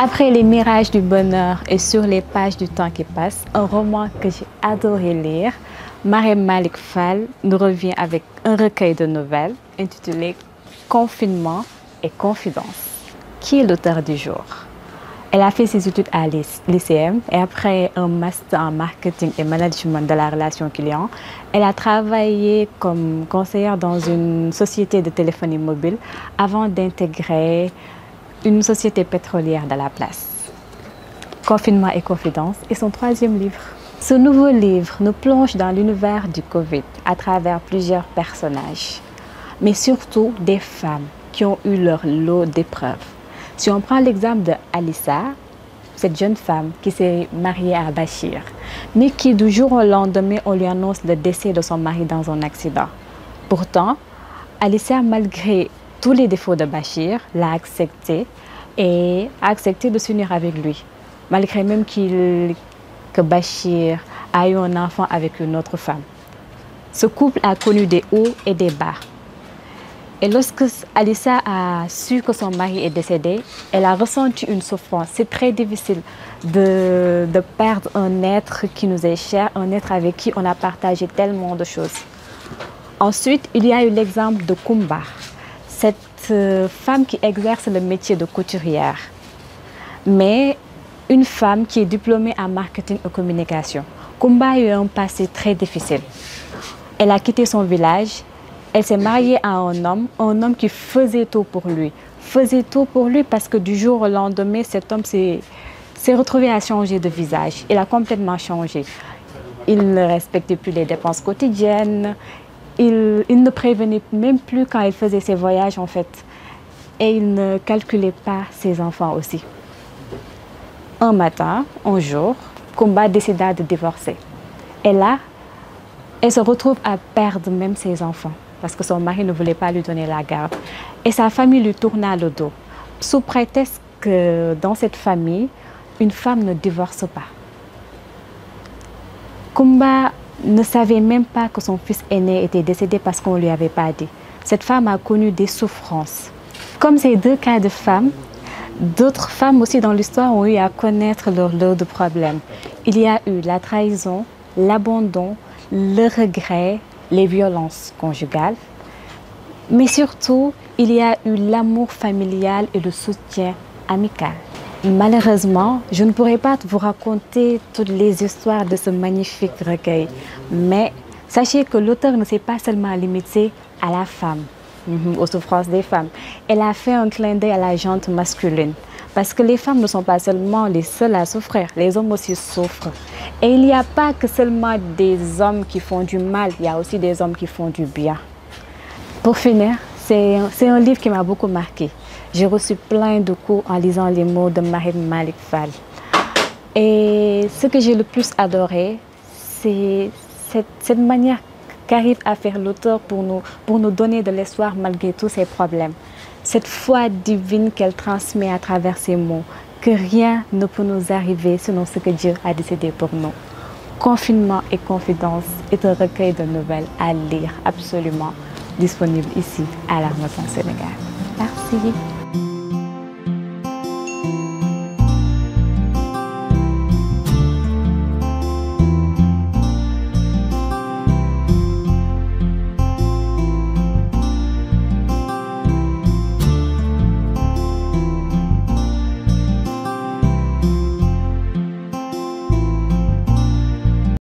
Après les mirages du bonheur et sur les pages du temps qui passe, un roman que j'ai adoré lire, Marème Malick Fall nous revient avec un recueil de nouvelles intitulé Confinement et Confidence. Qui est l'auteur du jour? Elle a fait ses études à l'ICM et après un master en marketing et management de la relation client, elle a travaillé comme conseillère dans une société de téléphonie mobile avant d'intégrer une société pétrolière de la place. Confinement et Confidence est son troisième livre. Ce nouveau livre nous plonge dans l'univers du Covid à travers plusieurs personnages, mais surtout des femmes qui ont eu leur lot d'épreuves. Si on prend l'exemple de Alissa, cette jeune femme qui s'est mariée à Bachir, mais qui du jour au lendemain, on lui annonce le décès de son mari dans un accident. Pourtant, Alissa, malgré tous les défauts de Bachir, l'a accepté et a accepté de s'unir avec lui, malgré même que Bachir a eu un enfant avec une autre femme. Ce couple a connu des hauts et des bas. Et lorsque Alissa a su que son mari est décédé, elle a ressenti une souffrance. C'est très difficile de perdre un être qui nous est cher, un être avec qui on a partagé tellement de choses. Ensuite, il y a eu l'exemple de Kumba, cette femme qui exerce le métier de couturière, mais une femme qui est diplômée en marketing et communication. Kumba a eu un passé très difficile. Elle a quitté son village. Elle s'est mariée à un homme qui faisait tout pour lui. Faisait tout pour lui parce que du jour au lendemain, cet homme s'est retrouvé à changer de visage. Il a complètement changé. Il ne respectait plus les dépenses quotidiennes. Il ne prévenait même plus quand il faisait ses voyages en fait. Et il ne calculait pas ses enfants aussi. Un matin, un jour, Kumba décida de divorcer. Et là, elle se retrouve à perdre même ses enfants parce que son mari ne voulait pas lui donner la garde. Et sa famille lui tourna le dos, sous prétexte que dans cette famille, une femme ne divorce pas. Kumba ne savait même pas que son fils aîné était décédé parce qu'on ne lui avait pas dit. Cette femme a connu des souffrances. Comme ces deux cas de femmes, d'autres femmes aussi dans l'histoire ont eu à connaître leur lot de problèmes. Il y a eu la trahison, l'abandon, le regret, les violences conjugales. Mais surtout, il y a eu l'amour familial et le soutien amical. Malheureusement, je ne pourrai pas vous raconter toutes les histoires de ce magnifique recueil. Mais sachez que l'auteur ne s'est pas seulement limité à la femme, aux souffrances des femmes. Elle a fait un clin d'œil à la gente masculine. Parce que les femmes ne sont pas seulement les seules à souffrir, les hommes aussi souffrent. Et il n'y a pas que seulement des hommes qui font du mal, il y a aussi des hommes qui font du bien. Pour finir, c'est un livre qui m'a beaucoup marqué. J'ai reçu plein de coups en lisant les mots de Marème Malick Fall. Et ce que j'ai le plus adoré, c'est cette manière qu'arrive à faire l'auteur pour nous donner de l'espoir malgré tous ces problèmes. Cette foi divine qu'elle transmet à travers ses mots, que rien ne peut nous arriver selon ce que Dieu a décidé pour nous. Confinement et Confidence est un recueil de nouvelles à lire absolument, disponible ici à la Renaissance Sénégal. Merci.